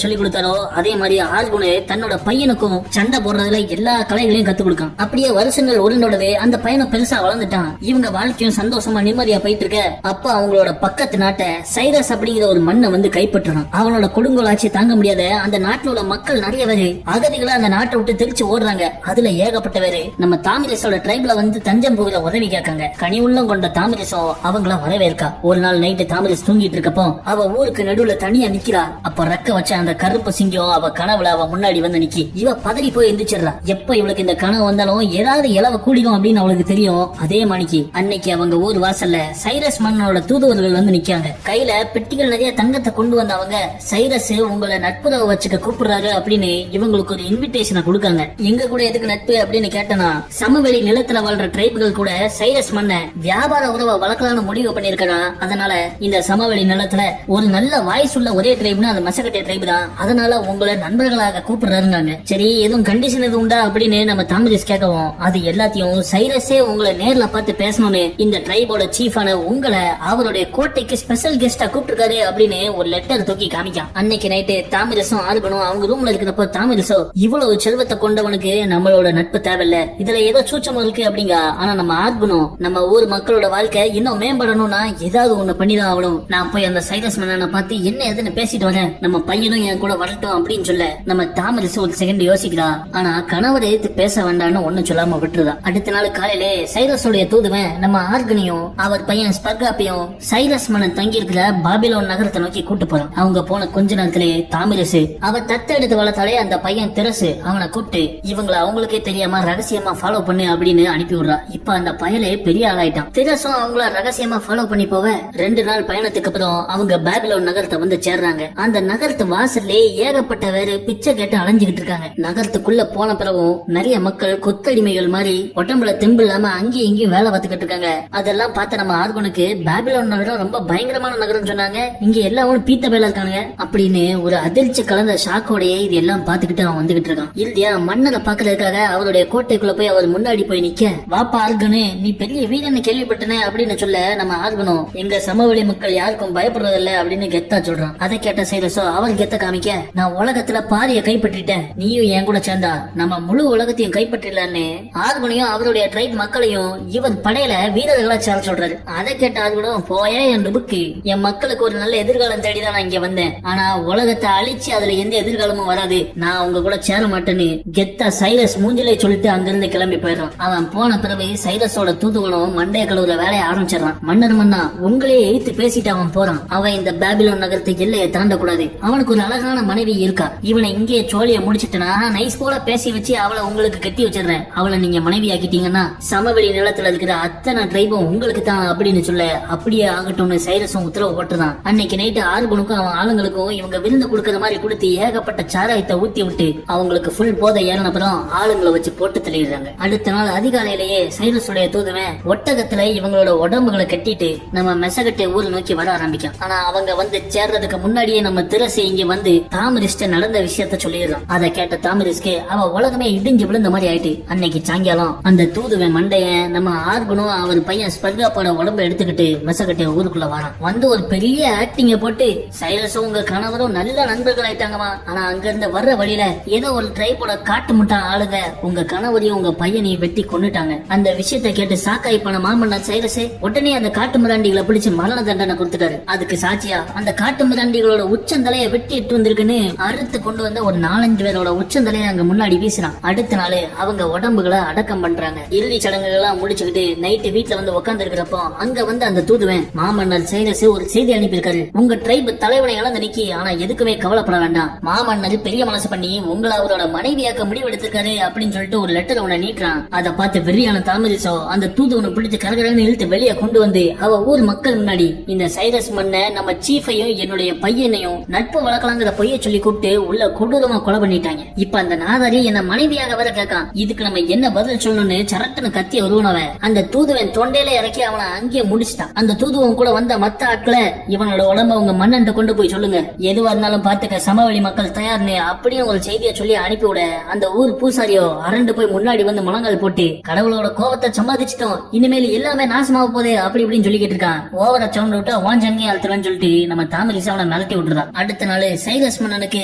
சொல்லி கொடுத்தாரோ அதே மாதிரி ஆர்குனு தன்னோட பையனுக்கும் சண்டை போடுறதுல எல்லா கலைகளையும் கத்து கொடுக்கான். அப்படியே வருஷங்கள் உருண்டோடவே அந்த பையனும் பெருசா வளர்ந்துட்டான். இவங்க வாழ்க்கையும் சந்தோஷமா நிம்மதியா போயிட்டு இருக்க அப்ப அவங்களோட பக்கத்து நாட்டை சைரஸ் அப்படிங்கிற ஒரு மண்ணை வந்து கைப்பற்றுறான். அவனோட கொடுங்கோல் ஆட்சி தாங்க முடியாத அந்த நாட்டுல உள்ள மக்கள் நிறைய பேரு அகதிகளா அந்த நாட்டை விட்டு தெரிச்சு ஓடுறாங்க. அதுல ஏகப்பட்ட பேரு நம்ம தாமிரஸோட ட்ரைப்ல வந்து தஞ்சம் புகழ உதவி கேட்காங்க. கனி உள்ளம் கொண்ட தாமிரசோ அவங்கள வரவேற்கா. ஒரு நாள் நைட்டு தாமிரஸ் தூங்கிட்டு இருக்கப்போ அவ ஊருக்கு நடுவுல தனியா நிக்கிறா. அப்ப ரெக்க வச்ச அந்த கருப்பு சிங்கம் அவ கனவுல அவ முன்னாடி வந்து நிக்கி. இவ பதறி போய் எந்திரிச்சிடறா. எப்ப இவளுக்கு இந்த கனவு வந்தாலும் ஏதாவது இலவ கூடிடும் அப்படின்னு அவளுக்கு தெரியும். அதே மணிக்கு அன்னைக்கு அவங்க ஊர் வாசல்ல சைரஸ் மன்னனோட தூதுவர்கள் வந்து நிக்காங்க. கையில பெட்டிகள் நிறைய தங்கத்தை கொண்டு வந்தவங்க சைரஸ் உங்களை நட்புறவு வச்சுக்க கூப்பிடுறாரு அப்படின்னு இவங்களுக்கு ஒரு இன்விடேஷனை கொடுக்காங்க. எங்க கூட எதுக்கு நட்பு அப்படின்னு கேட்டனா சமவெளி நிலத்துல வாழ்ற ட்ரைபுகள் கூட சைரஸ் மன்ன வியாபார உறவை வளர்க்கலாம்னு முடிவு பண்ணிருக்கா. அதனால இந்த சமவெளி நிலத்துல ஒரு நல்ல வாய்ஸ் உள்ள ஒரே ட்ரைப்னா அந்த மசக்கட்டை ட்ரைப் தான். அதனால உங்களை நண்பர்களாக கூப்பிடுறாருங்க. சரி எதுவும் கண்டிஷன் எதுவும் உண்டா அப்படின்னு நம்ம தாமிரஸ் கேட்கவும் அது எல்லாத்தையும் சைரஸே உங்களை நேர்ல பார்த்து பேசணும்னு இந்த ட்ரைபோட சீஃபான உங்களை அவருடைய கோட்டைக்கு ஸ்பெஷல் கெஸ்டா கூப்பிட்டுருக்காரு அப்படின்னு ஒரு லெட்டர் தூக்கி காமிக்கான். அன்னைக்கு நைட்டு தாமிரசும் ஆர்கனும் அவங்க ரூம்ல இருக்கிறப்ப தாமிரசோ இவ்வளவு செல்வத்தை கொண்டவனுக்கு நம்மளோட நட்பு தேவையில்ல, இதுல ஏதோ சூச்சம் இருக்கு அப்படிங்க. ஆனா நம்ம ஆர்கனும் நம்ம ஊர் மக்களோட வாழ்க்கை இன்னும் மேம்படணும்னா ஏதாவது ஒண்ணு பண்ணிதான் ஆகணும். நான் போய் அந்த சைரஸ் மன்னனை பார்த்து என்ன எதுன்னு பேசிட்டு வரேன், நம்ம பையனும் என் கூட வரட்டும் அப்படின்னு சொல்ல நம்ம தாமிரசு ஒரு செகண்ட் யோசிக்கிறா. ஆனா கணவரை எடுத்து பேச வேண்டாம்னு ஒண்ணு சொல்லாம விட்டுருதா. அடுத்த நாள் காலையிலே சைரஸோடைய தூதுவன் நம்ம ஆர்கனையும் அவர் பையன் ஸ்பர்காப்பையும் சைரஸ் மன்னன் தங்கி இருக்கிற பாபிலோன் நகரத்தை நோக்கி கூட்டு போறான். அவங்க போன கொஞ்ச நேரத்திலே தாமிரசு அவ தத்தெடுத்து வளர்த்தாலே அந்த பையன் திரசு அவனை கூப்பிட்டு இவங்களை அவங்களுக்கே தெரியாம ரகசியமா ஃபாலோ பண்ணு அப்படின்னு அனுப்பி விடுறா. இப்ப அந்த பயலே பெரிய ஆளாயிட்டான். திரசும் அவங்கள ரகசியமா ஃபாலோ பண்ணி போவ 2 நாள் பயணத்துக்கு அப்புறம் அவங்க பாபிலோன் நகரத்தை வந்து சேர்றாங்க. அந்த நகரத்து வாசல்லே ஏகப்பட்ட வேறு பிச்சை கேட்டு அலைஞ்சுகிட்டு இருக்காங்க. நகரத்துக்குள்ள போன பிறகும் நிறைய மக்கள் கொத்தடிமைகள் மாதிரி உடம்புல தெம்பு இல்லாம அங்கேயும் இங்கேயும் வேலை பார்த்துக்கிட்டு இருக்காங்க. அதெல்லாம் பார்த்த நம்ம ஆர்கனுக்கு பாபிலோன் நகரம் ரொம்ப பயங்கரமான நகரம் சொன்னாங்க, இங்க எல்லாரும் பீத்த பேல இருக்காங்க அப்படின்னு ஒரு அதிர்ச்சி கலந்த ஷாக்கோடையே இது எல்லாம் பாத்துக்கிட்டு அவன் வந்துகிட்டு இருக்கான். இல்லையா மன்னரை பாக்குறதுக்காக அவருடைய கோட்டைக்குள்ள போய் அவர் முன்னாடி போய் நிக்க வாப்பா ஆர்கனு நீ பெரிய வீரன்னு கேள்விப்பட்டனே அப்படின்னு சொல்ல நம்ம ஆர்கனும் எங்க சமவெளி மக்கள் யாருக்கும் பயப்படுறதில்ல அப்படின்னு கெத்தா சொல்றான். அதை கேட்ட சைரஸோ அவர் கெத்த காமிக்க நான் உலகத்துல பாதிய கைப்பற்றிட்டேன், நீயும் என் கூட சேர்ந்தா நம்ம முழு உலகத்தையும் கைப்பற்றிடலான்னு ஆர்கனையும் அவருடைய ட்ரைப் மக்களையும் இவன் படையில வீரர்களா சேர சொல்றாரு. அதை கேட்ட ஆர்கனும் போய என் டுபுக்கு என் மக்களுக்கு ஒரு நல்ல எதிர்காலம் தேடிதான் நான் இங்க வந்தேன், ஆனா உலகத்தை அழிச்சு அதுல எந்த எதிர்காலமும் வராது, நான் உங்க கூட சேர மாட்டேன்னு கெத்தா சைரஸ் மூஞ்சிலே சொல்லிட்டு அங்கிருந்து கிளம்பி போயிடுறான். அவன் போன பிறகு சைரஸோட தூதுவனும் மண்டைய கழுவுற வேலையை ஆரம்பிச்சிடறான். மன்னர் மன்னா உங்களே எதிர்த்து பேசிட்டு அவன் போறான். அவன் இந்த பாபிலோன் நகரத்தை எல்லையை தாண்டக்கூடாது, அவனுக்கு ஒரு அழகான மனைவி இருக்கா, இவனை இங்கே சோழிய முடிச்சிட்டனா நைஸ் போல பேசி வச்சு அவளை உங்களுக்கு கட்டி வச்சிடுறேன், அவளை நீங்க மனைவி ஆக்கிட்டீங்கன்னா சமவெளி நிலத்துல இருக்கிற அத்தனை ட்ரைபும் உங்களுக்கு தான் அப்படின்னு சொல்ல அப்படியே ஆகட்டும்னு சைரஸும் உத்தரவு போட்டுதான். அன்னைக்கு நைட்டு ஆர்கனுக்கும் அவன் ஆளுங்களுக்கும் இவங்க விருந்து கொடுக்கற மாதிரி கொடுத்து ஏகப்பட்ட சாராயத்தை ஊத்தி விட்டு அவங்களுக்கு ஃபுல் போதை ஏறின அப்புறம் ஆளுங்களை வச்சு போட்டு தள்ளிடுறாங்க. அடுத்த நாள் அதிகாலையிலேயே சைரஸுடைய தூதுவன் ஒட்டகத்துல இவங்களோட உடம்புகளை கட்டிட்டு நம்ம மெசகட்டை ஊர் நோக்கி வர ஆரம்பிக்கும். ஆனா அவங்க வந்து சேர்றதுக்கு முன்னாடியே நம்ம திரசு இங்க வந்து தாமிரிஸ்ட நடந்த விஷயத்த சொல்லிடுறான். அதை கேட்ட தாமிரிஸ்க்கு அவ உலகமே இடிஞ்சு விழுந்த மாதிரி ஆயிட்டு. அன்னைக்கு சாயங்காலம் அந்த தூதுவன் மண்டையன் நம்ம ஆர்கனும் அவர் பையன் ஸ்பர்காப்போட உடம்பு எடுத்துக்கிட்டு மெசகட்டை ஊருக்குள்ள வரான். வந்து ஒரு பெரிய ஆக்டிங்க போட்டு சைரஸும் உங்க கணவரும் நல்ல நண்பர்கள் ஆயிட்டாங்கம்மா, ஆனா அங்க இருந்து வர்ற வழியில ஏதோ ஒரு ட்ரைபோட காட்டு முட்டா ஆளுங்க உங்க கணவரையும் உங்க பையனையும் வெட்டி கொண்டுட்டாங்க. அந்த விஷயத்தை கேட்டு சாக்காய் பண்ண மாமன்னர் சைரஸ் உடனே அந்த காட்டு மிராண்டிகளை பிடிச்சு மரண தண்டனை கொடுத்துட்டாரு. அதுக்கு சாட்சியா அந்த காட்டு மிராண்டிகளோட உச்சந்தலையை வெட்டி இட்டு வந்திருக்குன்னு அறுத்து கொண்டு வந்த ஒரு 4-5 பேரோட உச்சந்தலையை அங்க முன்னாடி வீசினான். அடுத்த நாள் அவங்க உடம்புகளை அடக்கம் பண்றாங்க. இறுதி சடங்குகள் எல்லாம் முடிச்சுக்கிட்டு நைட்டு வீட்டுல வந்து உட்கார்ந்து இருக்கிறப்போ அங்க வந்து அந்த தூதுவன் மாமன்னர் சைரஸ் ஒரு செய்தி அனுப்பியிருக்காரு. உங்க ட்ரைப் தலைவனை இழந்து நிக்கி, ஆனா எதுக்குமே கவலைப்பட வேண்டாம், மாமன்னர் பெரிய மனசு பண்ணி உங்களை அவரோட மனைவியாக்க முடிவெடுத்திருக்காரு அப்படின்னு சொல்லிட்டு ஒரு லெட்டர் உன்னை நீட்டுறான். அதை பார்த்து வெறியான தாமிரிசோ அந்த தூதுவனை பிடிச்சு கரகரன்னு இழுத்து வெளியே கொண்டு வந்து அவ ஊர் மக்கள் முன்னாடி இந்த சைரஸ் மன்ன நம்ம சீஃபையும் என்னுடைய பையனையும் நட்பு வளர்க்கலாங்கிற பொய்ய சொல்லி கூப்பிட்டு உள்ள கொடூரமா கொலை பண்ணிட்டாங்க. இப்ப அந்த நாதாரி என்ன மனைவியாக வர கேட்கான். இதுக்கு நம்ம என்ன பதில் சொல்லணும்னு சரட்டுன்னு கத்திய உருவனவன் அந்த தூதுவன் தொண்டையில இறக்கி அவனை அங்கேயே முடிச்சுட்டான். அந்த தூதுவன் கூட வந்த மத்த ஆட்களை இவனோட உடம்ப உங்க மன்னன் கொண்டு போய் சொல்லுங்க, எதுவா இருந்தாலும் பாத்துக்க சமவெளி மக்கள் தயார்னு அப்படியே ஒரு செய்தியை சொல்லி அனுப்பிவிட அந்த ஊர் பூசாரியோ அரண்டு போய் முன்னாடி வந்து முழங்கால் போட்டு கடவுளோட கோபத்தை சம்பாதிச்சிட்டோம், இனிமேல் எல்லாமே நாசமாக போதே அப்படி இப்படின்னு சொல்லிக்கிட்டு இருக்கான். ஓவர சவுண்ட் விட்டா வாஞ்சங்க அழுத்துறான்னு சொல்லிட்டு நம்ம தாமரிசா அவனை மிரட்டி விட்டுறா. அடுத்த நாள் சைரஸ் மன்னனுக்கு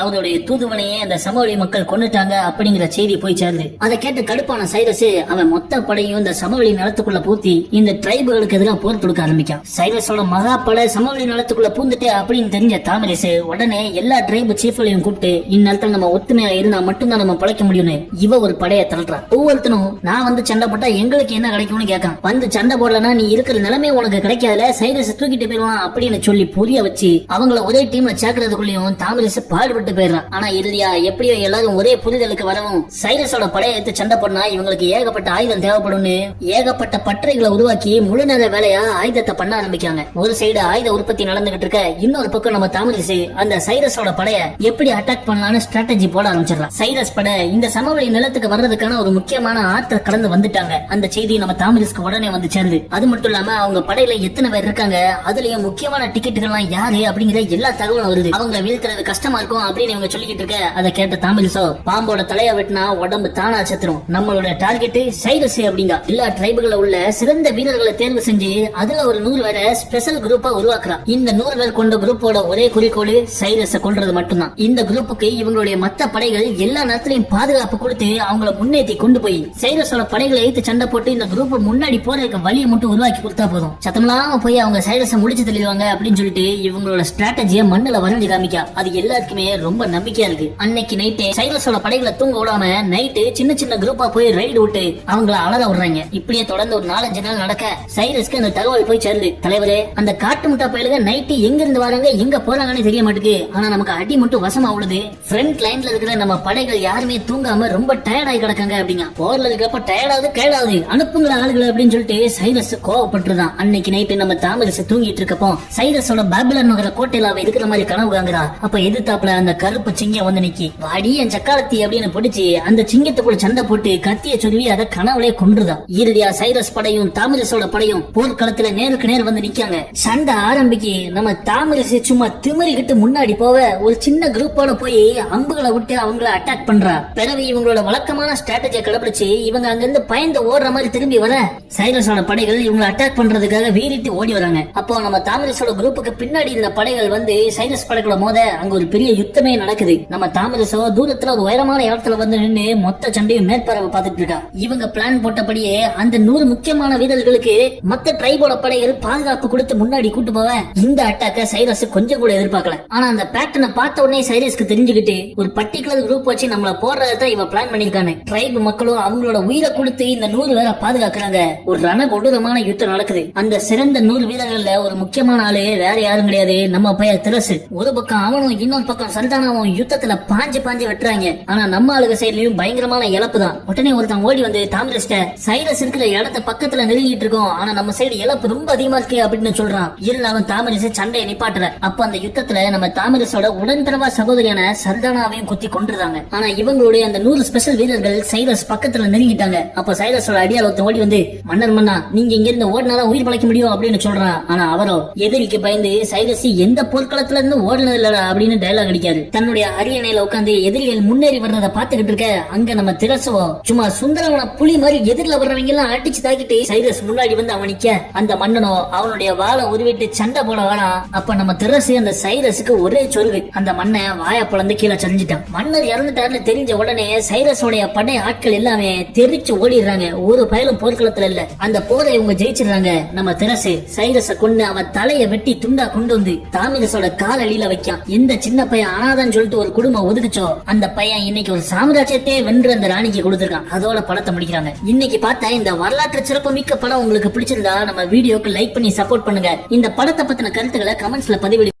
அவருடைய தூதுவனையே அந்த சமவெளி மக்கள் கொண்டுட்டாங்க அப்படிங்கிற செய்தி போய் சேருது. அதை கேட்டு கடுப்பான சைரஸ் அவன் மொத்த படையும் இந்த சமவெளி நிலத்துக்குள்ள பூத்தி இந்த டிரைபுகளுக்கு எதிராக போர் தொடுக்க ஆரம்பிக்கான். சைரஸோட மகா படை சமவெளி நிலத்துக்குள்ள பூந்துட்டு அப்படின்னு தெரிஞ்ச தாமரிஸ் உடனே எல்லா டிரைபு சீஃப்களையும் கூப்பிட்டு இந்நேரத்தில் நம்ம ஒத்துமையா இருந்தா மட்டும்தான் நம்ம பழைக்க முடியும்னு இவ ஒரு படையை தள்ளுறான். ஒவ்வொருத்தனும் நான் வந்து சண்டை போட்டா எங்களுக்கு என்ன கிடைக்கும்னு கேட்கான். வந்து சண்டை போடலன்னா நீ இருக்கிற நிலைமை உனக்கு கிடைக்காதுல, சைரஸ் தூக்கிட்டு போயிடுவான் அப்படின்னு சொல்லி புரிய வச்சு அவங்கள ஒரே டீம்ல சேர்க்கறதுக்குள்ளயும் தாமரிஸ் பாடுபட்டு போயிடுறான். ஆனா இல்லையா, எப்படியோ எல்லாரும் ஒரே புரிதலுக்கு வரவும் சைரஸோட படையை எடுத்து சண்டை போடனா இவங்களுக்கு ஏகப்பட்ட ஆயுதம் தேவைப்படும்னு ஏகப்பட்ட பட்டறைகளை உருவாக்கி முழு நேர வேலையா ஆயுதத்தை பண்ண ஆரம்பிக்காங்க. ஒரு சைடு ஆயுத உற்பத்தி நடந்துகிட்டு இருக்க, இன்னொரு பக்கம் நம்ம தாமரிஸ் அந்த சைரஸோட படையை எப்படி அட்டாக் பண்ணலாம்னு ஸ்ட்ராட்டஜி போட ஆரம்பிச்சிடறான். சைரஸ் படை இந்த சமவெளி நிலத்துக்கு வர்றதுக்கான ஒரு முக்கியமான ஆற்றை கடந்து வந்துட்டாங்க. அந்த செய்தி நம்ம தாமரிஸ்க்கு உடனே வந்து சேருது. அது மட்டும் இல்லாம அவங்க படையில எத்தனை பேர் இருக்காங்க, அதுலயும் முக்கியமான டிக்கெட்டுகள்லாம் யாரு அப்படிங்கிற எல்லா தகவலும் வருது. அவங்க வீழ்த்துறது கஷ்டமா இருக்கும் அப்படின்னு இவங்க சொல்லிக்கிட்டு இருக்க, அதை கேட்ட தாமரிசோ பாம்போட தலைய வெட்டினா உடம்பு தானா செத்துரும், நம்மளோட டார்கெட் சைரஸ் அப்படிங்க எல்லா டிரைபுகள உள்ள சிறந்த வீரர்களை தேர்வு செஞ்சு அதுல ஒரு 100 பேரை ஸ்பெஷல் குரூப்பா உருவாக்குறான். இந்த 100 பேர் கொண்ட குரூப்போட ஒரே குறிக்கோள் சைரஸ கொல்றது மட்டும்தான். இந்த குரூப்புக்கு இவங்களுடைய மத்த படைகள் எல்லா நேரத்திலையும் பாதுகாப்பு கொடுத்து அவங்கள முன்னேற்றி கொண்டு போய் சைரஸோட படைகளை எடுத்து சண்டை போட்டு இந்த குரூப் முன்னாடி போறதுக்கு வழியை மட்டும் உருவாக்கி கொடுத்தா போதும், சத்தமில்லாம போய் அவங்க சைரஸ முடிச்சு தெளிவாங்க அப்படின்னு சொல்லிட்டு இவங்களோட ஸ்ட்ராட்டஜியை மண்ணுல வரைஞ்சு காமிக்கா. அது எல்லாருக்குமே ரொம்ப நம்பிக்கையா இருக்கு. அன்னைக்கு நைட்டு சைரஸோட படைகளை தூங்க விடாம நைட்டு சின்ன சின்ன குரூப்பா போய் ரைடு விட்டு அவங்கள அலற விடுறாங்க. இப்படியே தொடர்ந்து ஒரு 4-5 நாள் நடக்க சைரஸ்க்கு அந்த தகவல் போய் சேருது. தலைவரே, அந்த காட்டு முட்டா பயிலுக நைட்டு எங்க இருந்து வராங்க எங்க போறாங்கன்னு தெரிய மாட்டேங்குது, ஆனா நமக்கு அடி மட்டும் வசமா உள்ளது. ஃப்ரண்ட் லைன்ல இருக்கிற நம்ம படைகள் யாருமே தூங்காம ரொம்ப டயர்ட் ஆகி கிடக்காங்க அப்படிங்க. போர்ல இருக்கப்ப டயர்டாவது கேடாவது அனுப்புங்கள ஆளுகளை அப்படின்னு சொல்லிட்டு சைரஸ் கோவப்பட்டுதான். அன்னைக்கு நைட்டு நம்ம தாமரிஸ் தூங்கிட்டு இருக்கப்போ சைரஸோட பாபிலோன் நகர கோட்டையில அவ இருக்கிற மாதிரி கனவு காங்குறா. அப்ப எதிர்த்தாப்புல அந்த கருப்பு சிங்கம் வந்து நிக்கி, வாடி என் சக்காலத்தி அப்படின்னு பிடிச்சி அந்த சிங்கத்துக்குள்ள சண்டை போட்டு கத்திய சொல்லி அதை கனவுலே கொன்றுதான். இறுதியா சைரஸ் படையும் தாமரிஸோட படையும் போர்க்களத்துல நேருக்கு நேர் வந்து நிக்காங்க. சண்டை ஆரம்பிக்கு நம்ம தாமரிஸ் சும்மா திமிரிக்கிட்டு முன்னாடி போவ ஒரு சின்ன குரூப்போட போய் அம்புகளை விட்டு அவங்கள அட்டாக் பண்றா. பிறகு இவங்களோட வழக்கமான ஸ்ட்ராட்டஜியை கடைபிடிச்சு இவங்க அங்கிருந்து பயந்து ஓடுற மாதிரி திரும்பி வர சைரஸோட படைகள் இவங்களை அட்டாக் பண்றதுக்காக வீறிட்டு ஓடி வராங்க. அப்போ நம்ம தாமரிஸோட குரூப்புக்கு பின்னாடி இந்த படைகள் வந்து சைரஸ் படைகளோட மோத அங்க ஒரு பெரிய யுத்தமே நடக்குது. நம்ம தாமரிஸோ தூரத்துல ஒரு உயரமான இடத்துல வந்து நின்று மொத்த சண்டையும் மேற்பார்வை பார்த்துட்டு இருக்கா. இவங்க பிளான் போட்டபடியே அந்த 100 முக்கியமான வீரர்களுக்கு மத்த ட்ரைபோட படைகள் பாதுகாப்பு கொடுத்து முன்னாடி கூட்டு போவ இந்த அட்டாக்க சைரஸ் கொஞ்சம் கூட எதிர்பார்க்கல. ஆனா அந்த பேட்டர்னை பார்த்த உடனே சைரஸ்க்கு தெரிஞ்சுக்கிட்டு ஒரு பர்டிகுலர் குரூப் வச்சு நம்மள போடுறதான் இவ பிளான் பண்ணிருக்காங்க. ட்ரைப் மக்களும் அவங்களோட உயிரை கொடுத்து இந்த 100 பேரை பாதுகாக்கிறாங்க. ஒரு ரண கொடூரமான யுத்தம் நடக்குது. அந்த சிறந்த 100 வீரர்கள்ல ஒரு முக்கியமான ஆளு வேற யாரும் கிடையாது, நம்ம பையன் திரசு. ஒரு பக்கம் அவனும் இன்னொரு பக்கம் சந்தானாவும் யுத்தத்துல பாஞ்சு வெட்டுறாங்க. ஆனா நம்ம ஆளுக சைட்லயும் பயங்கரமான இழப்பு தான். உடனே ஒருத்தன் ஓடி வந்து தாமரிஸ்ட சைரஸ் இருக்கிற இடத்த பக்கத்துல நெருங்கிட்டு இருக்கோம், ஆனா நம்ம சைடு இழப்பு ரொம்ப அதிகமா இருக்கு அப்படின்னு சொல்றான். இருந்தாலும் தாமரிஸ் சண்டையை நிப்பாட்டுற. அப்ப அந்த யுத்தத்துல நம்ம தாமரிஸோட உடன்பிறவா சகோதரியான சந்தானாவையும் குத்தி கொண்டுறாங்க. ஆனா இவங்களுடைய அந்த 100 ஸ்பெஷல் வீரர்கள் சைரஸ் பக்கத்துல நெருங்கிட்டாங்க. அப்ப சைரஸோட அடியால் ஒருத்தன் ஓடி வந்து, மன்னா நீங்க இங்க இருந்து ஓடினாதான் உயிர் பழைக்க முடியும் அப்படின்னு சொல்றான். ஆனா அவரோ எதிரிக்கு பயந்து சைரஸ் எந்த போர்க்களத்துல இருந்து ஓடினது இல்லடா அப்படின்னு டயலாக் அடிக்காரு. தன்னுடைய அரியணையில உட்காந்து எதிரிகள் முன்னேறி வர்றத பாத்துக்கிட்டு இருக்க அங்க நம்ம திரசுவோ சும்மா சுந்தரவன புலி மாதிரி எதிரில வர்றவங்க எல்லாம் அடிச்சு தாக்கிட்டு சைரஸ் முன்னாடி வந்து அவன் நிக்க அந்த மன்னனோ அவனுடைய வாளை உருவிட்டு சண்டை போட வாடா. அப்ப நம்ம திரசு அந்த சைரஸுக்கு ஒரே சொல்லு, அந்த மண்ணை வாய பிளந்து கீழே சரிஞ்சிட்டான். மன்னர் இறந்துட்டாருன்னு தெரிஞ்ச உடனே சைரஸோடைய படை ஆட்கள் எல்லாமே தெரிச்சு ஓடிடுறாங்க. ஒரு பயலும் போர்க்களத்துல இல்ல. அந்த போரை இவங்க ஜெயிச்சிடுறாங்க. நம்ம திரசு சைரஸ கொண்டு அவன் தலைய வெட்டி துண்டா கொண்டு வந்து தாமரிஸோட கால் அடியில வைக்கான். எந்த சின்ன பையன் அனாதான் சொல்லிட்டு ஒரு குடும்பம் ஒதுக்குச்சோ அந்த பையன் இன்னைக்கு ஒரு சாம்ராஜ்யத்தையே வென்று அந்த ராணிக்கு கொடுத்திருக்கான். அதோட படத்தை முடிக்கிறாங்க. இன்னைக்கு பார்த்தா இந்த வரலாற்று சிறப்பு மிக்க படம் உங்களுக்கு பிடிச்சிருந்தா நம்ம வீடியோக்கு லைக் பண்ணி சப்போர்ட் பண்ணுங்க. இந்த படத்தை பத்தின கருத்துக்களை கமெண்ட்ஸ்ல பதிவிடு.